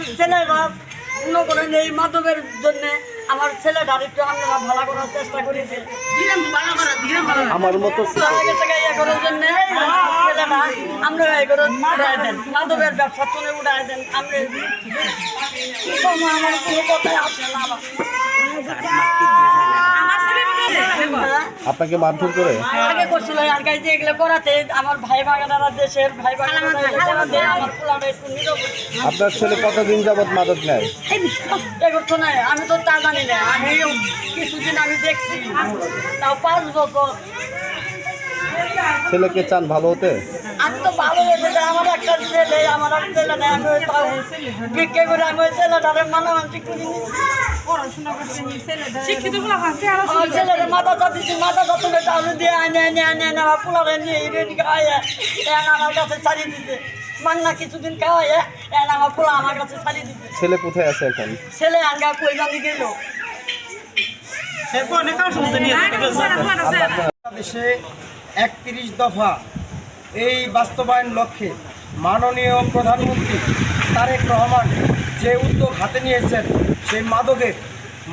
আমার ছেলেরা মনে করেন এই মাদকের জন্য আমার ছেলেটার একটু আমরা ভালো করার চেষ্টা করেছি। আমার মতো ইয়ে করার জন্য ছেলেটা আমরা এই করে উড়াই দেন, মাদকের ব্যবসা তুলে উড়াই দেন। আমরা কি করবো, আমার কোনো কথাই আসে না। আপনাকে মারধর করে আগে করছিল আর গাইতে এগুলো করাতে আমার ভাই ভাগানারা দেশের ভাই ভাগানারা আমার পোলাটা একটু নীরব। আপনার ছেলে কতদিন যাবত মাদক নেয়? এগোতো না, আমি তো তা জানি না। আমি কিছুদিন আমি দেখছি, তাও 5 বছর। ছেলেকে চান ভালো হতে? আমি তো ভালো হয়েছে, আমার একটা ছেলে, আমার আর ছেলে নেই। আমি ওই তাও ভিক্ষে করে আমি ওই ছেলেটারে মানামানসি করে আমার ছেলের মাথা চাচ্ছি, মাথা চাতুলে চাউলে দিয়ে আনে আমার পোলারে নিয়ে রেডি খাওয়াইয়া আমার কাছে ছাড়িয়ে দিতে মান্না কিছুদিন খাওয়াইয়া আমার পোলা আমার কাছে ছাড়িয়ে দিতে। ছেলে কোথায় আছে এখন? ছেলে আঙ্গা কই জানি গেল। বাংলাদেশে 31 দফা এই বাস্তবায়ন লক্ষ্যে মাননীয় প্রধানমন্ত্রী তারেক রহমান যে উদ্যোগ হাতে নিয়েছেন, সেই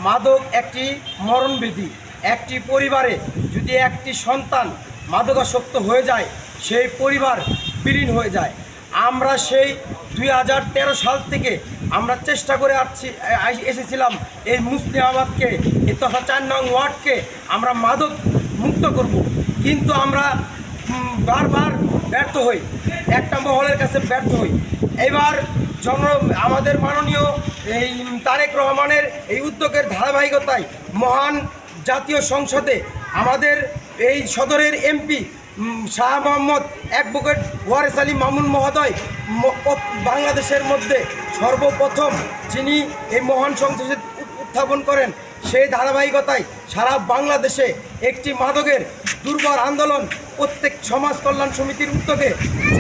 মাদক একটি মরণবিধি। একটি পরিবারে যদি একটি সন্তান মাদকাসক্ত হয়ে যায়, সেই পরিবার বিলীন হয়ে যায়। আমরা সেই 2013 সাল থেকে আমরা চেষ্টা করে এসেছিলাম এই মুসলিমাবাদকে তথা 4 নং ওয়ার্ডকে আমরা মাদক মুক্ত করব, কিন্তু আমরা বারবার ব্যর্থ হই, একটা মহলের কাছে ব্যর্থ হই। এবার আমাদের মাননীয় এই তারেক রহমানের এই উদ্যোগের ধারাবাহিকতায় মহান জাতীয় সংসদে আমাদের এই সদরের এমপি শাহ মোহাম্মদ অ্যাডভোকেট ওয়ারেস আলী মামুন মহোদয় বাংলাদেশের মধ্যে সর্বপ্রথম যিনি এই মহান সংসদে উত্থাপন করেন, সেই ধারাবাহিকতায় সারা বাংলাদেশে একটি মাদকের দুর্বার আন্দোলন প্রত্যেক সমাজ কল্যাণ সমিতির উদ্যোগে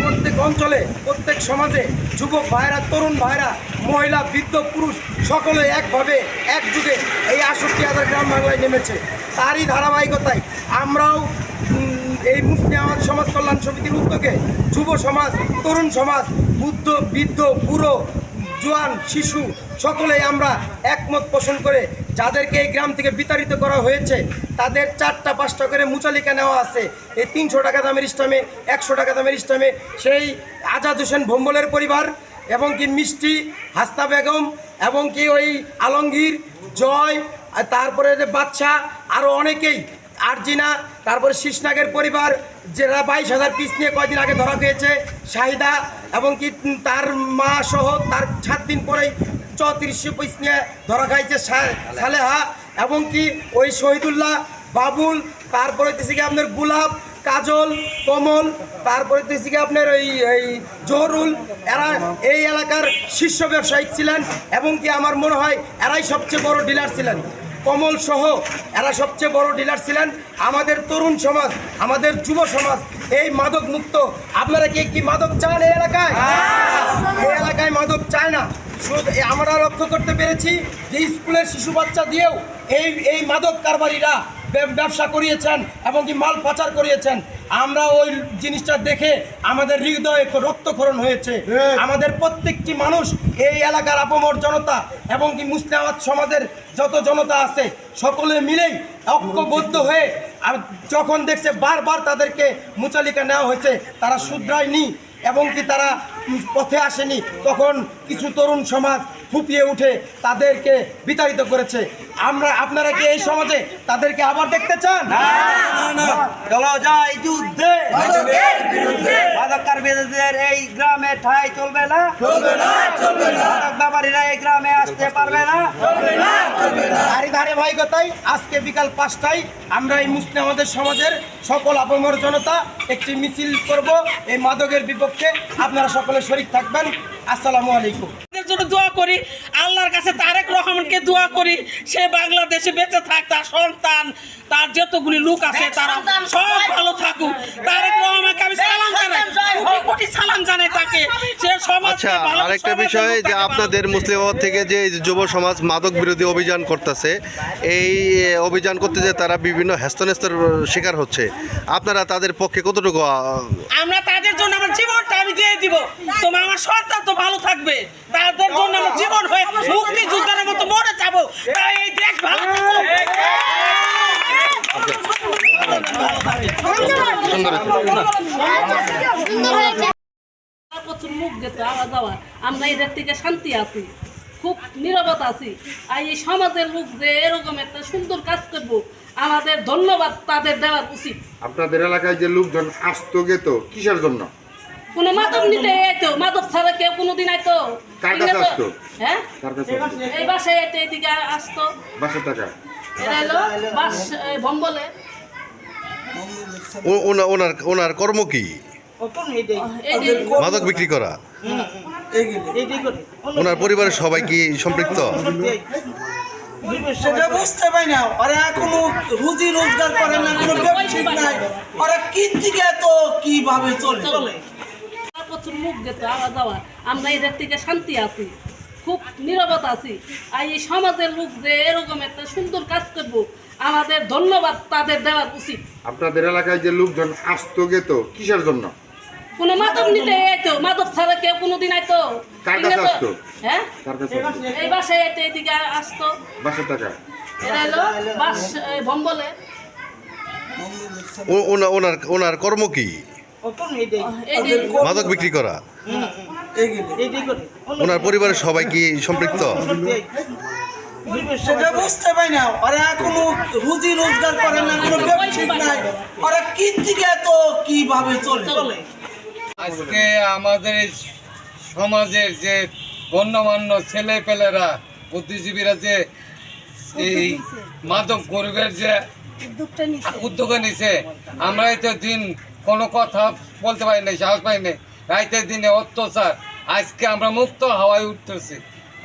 প্রত্যেক অঞ্চলে প্রত্যেক সমাজে যুবক ভাইরা, তরুণ ভাইরা, মহিলা, বৃদ্ধ, পুরুষ সকলে একভাবে একযুগে এই 68,000 গ্রাম বাংলায় নেমেছে। তারই ধারাবাহিকতায় আমরাও এই মুসলিমাবাদ সমাজ কল্যাণ সমিতির উদ্যোগে যুব সমাজ, তরুণ সমাজ, বৃদ্ধ, বুড়ো, জোয়ান, শিশু সকলেই আমরা একমত পোষণ করে যাদেরকে এই গ্রাম থেকে বিতাড়িত করা হয়েছে তাদের 4টা-5টা করে মুচালিকা নেওয়া আছে। এই 300 টাকা দামের স্টামে, 100 টাকা দামের স্টামে সেই আজাদ হোসেন ভম্বলের পরিবার এবং কি মিষ্টি, হাসনা বেগম এবং কি ওই আলমগীর, জয়, তারপরে বাচ্চা, আরও অনেকেই, আরজিনা, তারপরে শীষনাগের পরিবার যারা 22,000 পিস নিয়ে কয়দিন আগে ধরা হয়েছে, শাহিদা এবং কি তার মা সহ তার 7 দিন পরেই 3400 পিস নিয়ে ধরা খাইছে সালেহা এবং কি ওই শহীদুল্লাহ, বাবুল, তারপরে হচ্ছে কি আপনার গুলাব, কাজল, কমল, তারপরে হচ্ছে কি আপনার এই জহরুল। এরা এই এলাকার শীর্ষ ব্যবসায়িক ছিলেন এবং কি আমার মনে হয় এরাই সবচেয়ে বড় ডিলার ছিলেন। কমল সহ এরা সবচেয়ে বড় ডিলার ছিলেন। আমাদের তরুণ সমাজ, আমাদের যুব সমাজ এই মাদক মুক্ত। আপনারা কি মাদক চান এই এলাকায়? এই এলাকায় মাদক চায় না। আমরা লক্ষ্য করতে পেরেছি যে স্কুলের শিশু বাচ্চা দিয়েও এই মাদক কারবারিরা ব্যবসা করিয়েছেন এবং কি মাল পাচার করিয়েছেন। আমরা ওই জিনিসটা দেখে আমাদের হৃদয়ে রক্তক্ষরণ হয়েছে। আমাদের প্রত্যেকটি মানুষ এই এলাকার আপামর জনতা এবং কি মুসলিমাবাদ সমাজের যত জনতা আছে সকলে মিলেই ঐক্যবদ্ধ হয়ে যখন দেখছে বারবার তাদেরকে মুচালিকা নেওয়া হয়েছে, তারা শুধরায়নি এবং কি তারা পথে আসেনি, তখন কিছু তরুণ সমাজ ফুপিয়ে উঠে তাদেরকে বিতাড়িত করেছে। আপনারা কি এই সমাজে তাদেরকে আবার দেখতে চান? চলো যাই যুদ্ধে, মাদক বিরোধীদের এই গ্রামে ঠাই চলবে না, মাদক ব্যাপারীরা এই গ্রামে আসতে পারবে না। তারই ধারাবাহিকতায় আজকে বিকাল 5টায় আমরা এই মুসলিম আমাদের সমাজের সকল আপামর জনতা একটি মিছিল করব এই মাদকের বিপক্ষে। আপনারা সকলে শরীক থাকবেন। আসসালামু আলাইকুম। জন্য দোয়া করি, আল্লাহর কাছে তারেক রহমানকে দোয়া করি সে বাংলাদেশে বেঁচে থাক, তার সন্তান, তার যতগুলি লোক আছে তারা সব ভালো থাকুক। তারেক রহমানকে আমি সালাম জানাই, কোটি সালাম জানাই তাকে। সে সমাজ। আচ্ছা, আরেকটা বিষয় যে আপনাদের মুসলিমাবাদ থেকে যে যুব সমাজ মাদক বিরোধী অভিযান করতেছে, এই অভিযান করতে যে তারা বিভিন্ন হেস্তনেস্তের শিকার হচ্ছে, আপনারা তাদের পক্ষে কতটুকু? আমরা তাদের জন্য আমার জীবনটা আমি দিয়ে দিব। তোমার আমার সন্তান তো ভালো থাকবে, তাদের জন্য আমার তাই এই দেশ ভালো থাকুক। প্রচুর মুখ যেত আওয়া যাওয়া, আমরা এদের থেকে শান্তি আছি, খুব নীরবতা আছি। আর এই সমাজের লোক যে এরকম একটা সুন্দর কাজ করবো, আমাদের ধন্যবাদ তাদের দেওয়ার উচিত। আপনাদের এলাকায় যে লোকজন আসতো গেত কিসের জন্য? কোনো মাদক নিতে আইতো, মাদক ছাড়া কেউ কোনোদিন আইতো? কার কাছে আসতো? হ্যাঁ, কার কাছে আসতো? এই বাসায় আইতো, এদিকে আসতো। বাসের টাকা? এরা এলো বাস ভম্বলে। ওনার কর্ম কি? এই যে মাদক বিক্রি করা। ওনার পরিবারের সবাই কি সম্পৃক্ত? সেটা বুঝতে পাই না, ওরা কোনো রুজি রোজগার করে না, কোনো ব্যবসা নাই, ওরা কি থেকে তো কিভাবে চলে? প্রচুর মুখ যেত আওয়া যাওয়া, আমরা এদের থেকে শান্তি আছি, খুব নীরবতা আছি। আর এই সমাজের লোক যে এরকম একটা সুন্দর কাজ করবো, আমাদের ধন্যবাদ তাদের দেওয়ার উচিত। আপনাদের এলাকায় যে লোকজন আসতো গেত কিসের জন্য? কোনো মাদক নিতে আইতো, মাদক ছাড়া কেউ কোনোদিন আইতো? কার কাছে আসতো? হ্যাঁ, কার কাছে আসতো? এই বাসায় আইতো, এদিকে আসতো। বাসের টাকা? এরা এলো বাস ভম্বলে। ওনার কর্ম কি? এই যে মাদক বিক্রি করা। ওনার পরিবারের সবাই কি সম্পৃক্ত? সেটা বুঝতে পাই না, ওরা কোনো রুজি রোজগার করে না, কোনো ব্যবসা নাই, ওরা কি থেকে তো কিভাবে চলে? আজকে আমাদের এই সমাজের যে গণ্যমান্য ছেলেপেলেরা, বুদ্ধিজীবীরা যে এই মাদক গরিবের যে উদ্যোগ নিছে, আমরা তো দিন কোনো কথা বলতে পারি নাই, সাহস পাই নাই। রাইতের দিনে অত্যাচার, আজকে আমরা মুক্ত হাওয়ায় উঠতেছি।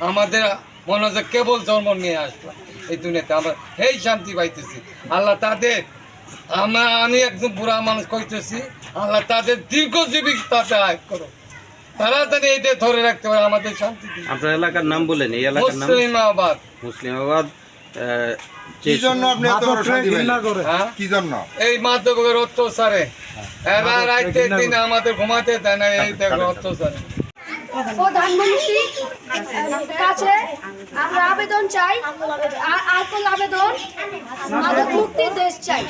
আমাদের মনে হচ্ছে কেবল জন্ম নিয়ে আসলাম এই দুনিয়াতে, আমরা এই শান্তি পাইতেছি। আল্লাহ তাদের, আমি একদম বুড়া মানুষ কইতেছি, আল্লাহ তাদের দীর্ঘজীবী তাতে আয় করো, তারা জানি এটা ধরে রাখতে পারে আমাদের শান্তি। আপনার এলাকার নাম বলেন, এই এলাকার নাম মুসলিমাবাদ। মুসলিমাবাদ। কি জন্য আপনি এত বড় শান্তি পাইলেন? হ্যাঁ? কি জন্য? এই মাদকের অত্যাচারে এরা রাইতের দিনে আমাদের ঘুমাতে দেয় না, এই দেখো অত্যাচারে। প্রধানমন্ত্রীর কাছে আমরা আবেদন চাই, আকুল আবেদন, মাদক মুক্তির দেশ চাই।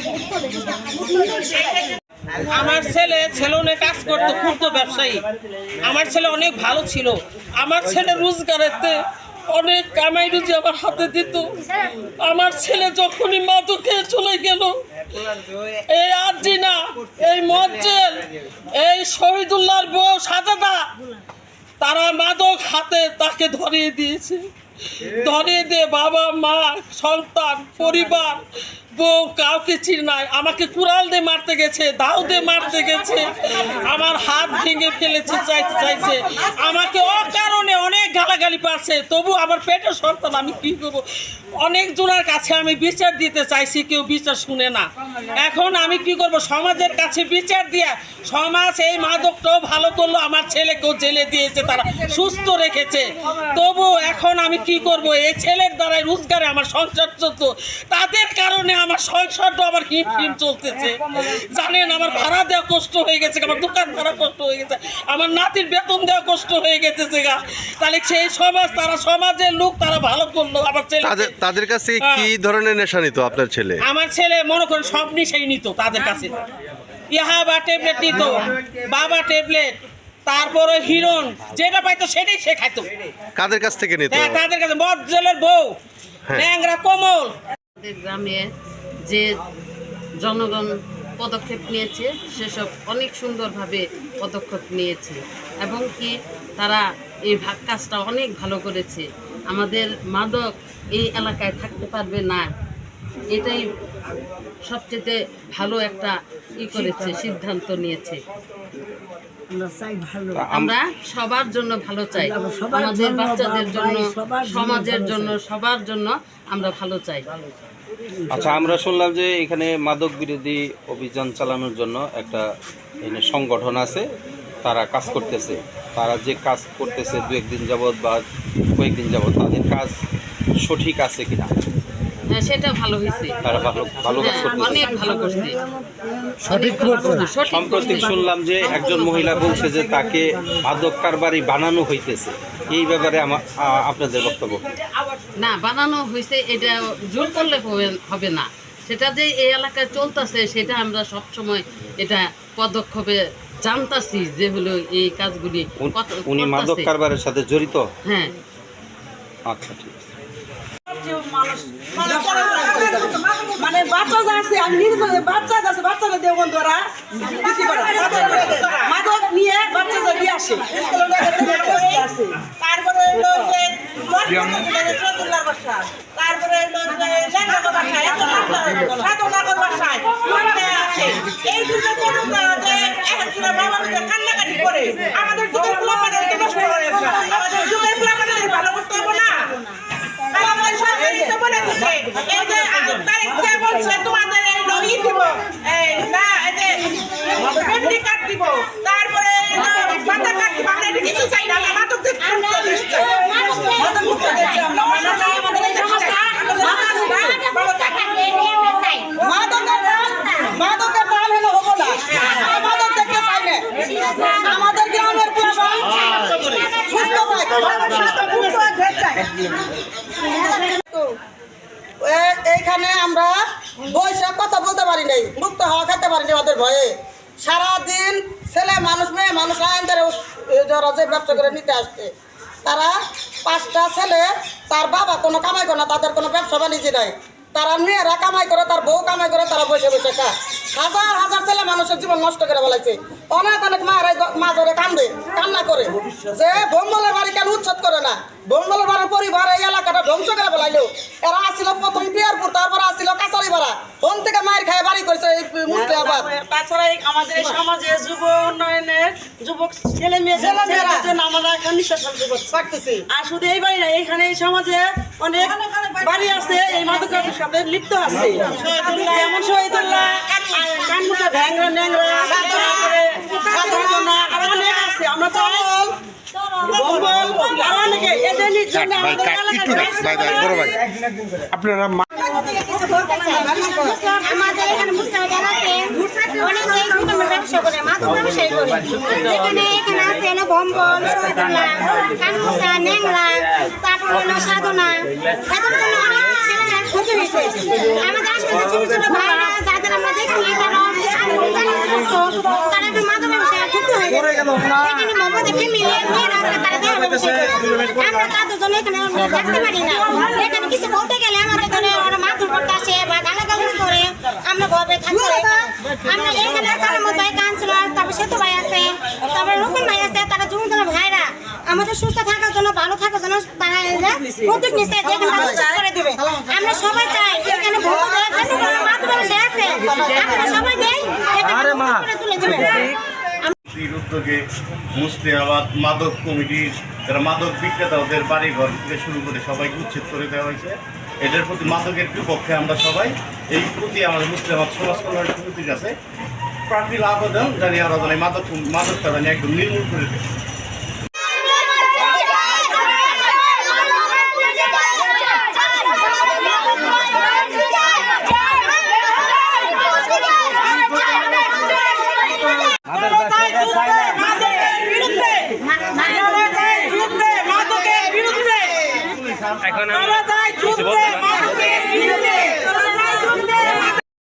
আমার ছেলে ছেলেনে কাজ করতো, ক্ষুদ্র ব্যবসায়ী। আমার ছেলে অনেক ভালো ছিল, আমার ছেলে রোজগারেতে অনেক কামাই রুজি আমার হাতে দিত। আমার ছেলে যখনই মাদকে চলে গেল, এই আরজিনা, এই মজ্জেল, এই শহীদুল্লাহর বউ সাজাদা, তারা মাদক হাতে তাকে ধরিয়ে দিয়েছে। ধরিয়ে দিয়ে বাবা মা সন্তান পরিবার বউ কাউকে চিনে নাই। আমাকে কুড়াল দিয়ে মারতে গেছে, দাও দিয়ে মারতে গেছে, আমার হাত ভেঙে ফেলেছে, চাইছে আমাকে অকারণে অনেক গালাগালি পাচ্ছে। তবু আমার পেটের সন্তান, আমি কি করবো? অনেক জনের কাছে আমি বিচার দিতে চাইছি, কেউ বিচার শুনে না। এখন আমি কি করব? সমাজের কাছে বিচার দিয়া সমাজ এই মাদকটাও ভালো করলো, আমার ছেলেকেও জেলে দিয়েছে, তারা সুস্থ রেখেছে। তবু এখন আমি কি করব? এই ছেলের দ্বারাই রোজগারে আমার সংসার চলতো, তাদের কারণে আমার সংসারটা আমার হিম চলতেছে। জানেন, আমার ভাড়া দেওয়া কষ্ট হয়ে গেছে, আমার দোকান ভাড়া কষ্ট হয়ে গেছে, আমার নাতির বেতন দেওয়া কষ্ট হয়ে গেছে গা। তাহলে সেই সমাজ, তারা সমাজের লোক, তারা ভালো করলো আমার ছেলে। তাদের কাছে কি ধরনের নেশা নিত আপনার ছেলে? আমার ছেলে মনে করেন সব নেশাই নিত তাদের কাছে। ইয়াবা ট্যাবলেট নিত, বাবা ট্যাবলেট, তারপরে হিরোন, যেটা পাইতো সেটাই সে খাইতো। কাদের কাছ থেকে নিত? তাদের কাছে মজ্জেলের বউ, ন্যাংরা কমল। গ্রামে যে জনগণ পদক্ষেপ নিয়েছে, সেসব অনেক সুন্দরভাবে পদক্ষেপ নিয়েছে এবং কি তারা এই কাজটা অনেক ভালো করেছে। আমাদের মাদক এই এলাকায় থাকতে পারবে না, এটাই সবচেয়ে ভালো একটা করেছে, সিদ্ধান্ত নিয়েছে। আমরা সবার জন্য ভালো চাই, আমাদের বাচ্চাদের জন্য, সমাজের জন্য, সবার জন্য আমরা ভালো চাই। আচ্ছা, আমরা শুনলাম যে এখানে মাদক বিরোধী অভিযান চালানোর জন্য একটা সংগঠন আছে, তারা কাজ করতেছে। তারা যে কাজ করতেছে দু একদিন যাবৎ বা কয়েকদিন যাবৎ, তাদের কাজ সঠিক আছে কিনা? হ্যাঁ, সেটা ভালো হয়েছে, তারা ভালো কাজ করতেছে, অনেক ভালো করছে। সম্প্রতি শুনলাম যে একজন মহিলা বলছে যে তাকে মাদক কারবারি বানানো হইতেছে। এই ব্যাপারে আপনাদের বক্তব্য কি? না, বানানো হয়েছে, এটা জোর করলে হবে না। সেটা যে এই এলাকায় চলতেছে সেটা আমরা সব সময় এটা পদক্ষেপে জানতাছি যে হলো এই কাজগুলি উনি মাদক কারবারের সাথে জড়িত? হ্যাঁ। আচ্ছা, ঠিক আছে। মানে বাচ্চা যাচ্ছে, আমি নিজে বাচ্চা যাচ্ছে, বাচ্চাদের দিয়ে বন্ধুরা মাদক নিয়ে বাচ্চা যাবি আসে, তারপরে তারপরে এই দুটো কান্নাকাটি করে আমাদের যুগের পোলাপানের নষ্ট করে, আমাদের যুগের পোলাপানের ভালো বুঝতে হবে না। সরকারি তো বলে দিচ্ছে এই যে তারিখ যে বলছে তোমাদের এই নগি দিব, এই না এই যে মেমরি কার্ড দিব, তারপরে বাতা কার্ড দিব, আমরা এটা কিছু চাই না। আমরা মাদক দেখতে মাদক মুক্ত দেখছি, আমরা মানা চাই আমাদের এই সমাজটা মাদকের দাম হলো হবো না, মাদক দেখতে চাই না। আমাদের গ্রামের পোলাপান সুস্থ এইখানে আমরা বৈশাখ কথা বলতে পারি নাই, মুক্ত হওয়া খেতে পারি নাই ওদের ভয়ে। সারাদিন ছেলে মানুষ মেয়ে মানুষ আইনদের যারা যে ব্যবসা করে নিতে আসছে, তারা 5টা ছেলে, তার বাবা কোনো কামাই করে না, তাদের কোনো ব্যবসা বাণিজ্য নাই। তারা মেয়েরা কামাই করে, তার বউ কামাই করে, তারা বসে বসে খায়। হাজার হাজার ছেলে মানুষের জীবন নষ্ট করে বলাইছে। অনেক অনেক মায়েরাই মাঝরে কান্না করে যে বোম্বলের বাড়ি কেন উচ্ছেদ করে না। বোম্বলের বাড়ির পরিবার এই এলাকাটা ধ্বংস করে বলাইলো। এরা আসছিল প্রথম পিয়ারপুর, তারপর আসছিল কাছারিপাড়া, হোম থেকে মায়ের খায় বাড়ি করছে এই মুসলিমাবাদ। তাছাড়া আমাদের এই সমাজে যুব উন্নয়নের যুবক ছেলে মেয়েরা জন্য আমরা এখন নিঃশ্বাস পাচ্ছি। আর শুধু এই বাড়ি না, এখানে এই সমাজে অনেক বাড়ি আছে এই মাদকের সাথে লিপ্ত আছে, যেমন শহীদুল্লাহ, কানমুখা, ভ্যাংরা, ন্যাংরা, অনেক আছে। আমরা চাই আপনারা আমাদের এখানে মুসলিম এলাকাতে অনেকেই কুটুম্বের ব্যবসা করে, মাদক ব্যবসায়ী করে। যেখানে এখানে আছে না ভম্বল, শহীদুল্লাহ, কানমুসা, ন্যাংরা, তারপর হলো সাধনা, তাদের জন্য অনেক ছেলেরা ক্ষতি হয়েছে। আমাদের আশেপাশে ছোট ছোট ভাইরা যাদের আমরা দেখছি তারা তারা এখন মাদক ব্যবসায় যুক্ত হয়ে গেছে। এখানে মোহাম্মদের ফ্যামিলি মেয়েরা আছে, তারা দেহ ব্যবসায়ী করে। আমরা তাদের জন্য এখানে থাকতে পারি না। এখানে কিছু বলতে গেলে আমাদের ধরে ওরা মারধর করতে আসে বা গালাগালি করে, আমরা ভবে থাকতে পারি না। আমরা এখানে কালামত ভাই, কাউন্সিলর, তারপর সেতু ভাই আছে, তারপরে রুকুন ভাই আছে, তারা যুবদলের ভাইরা আমাদের সুস্থ থাকার জন্য, ভালো থাকার জন্য তারা উদ্যোগ নিচ্ছে যে এখানে উচ্ছেদ করে দেবে। আমরা সবাই চাই এখানে ভোট দেওয়ার জন্য মাদক ব্যবসায়ী আছে, আমরা সবাই দেই এখানে তুলে দেবে। উদ্যোগে মুসলিমাবাদ মাদক কমিটির যারা মাদক বিক্রেতা, ওদের বাড়িঘর থেকে শুরু করে সবাইকে উচ্ছেদ করে দেওয়া হয়েছে। এদের প্রতি মাদকের বিপক্ষে আমরা সবাই এই প্রতি আমাদের মুসলিমাবাদ সমাজ কল্যাণ সমিতির কাছে প্রার্থী আবেদন জানিয়ে আমরা এই মাদকটা জানি একদম নির্মূল করে দেয়। এখন আমরা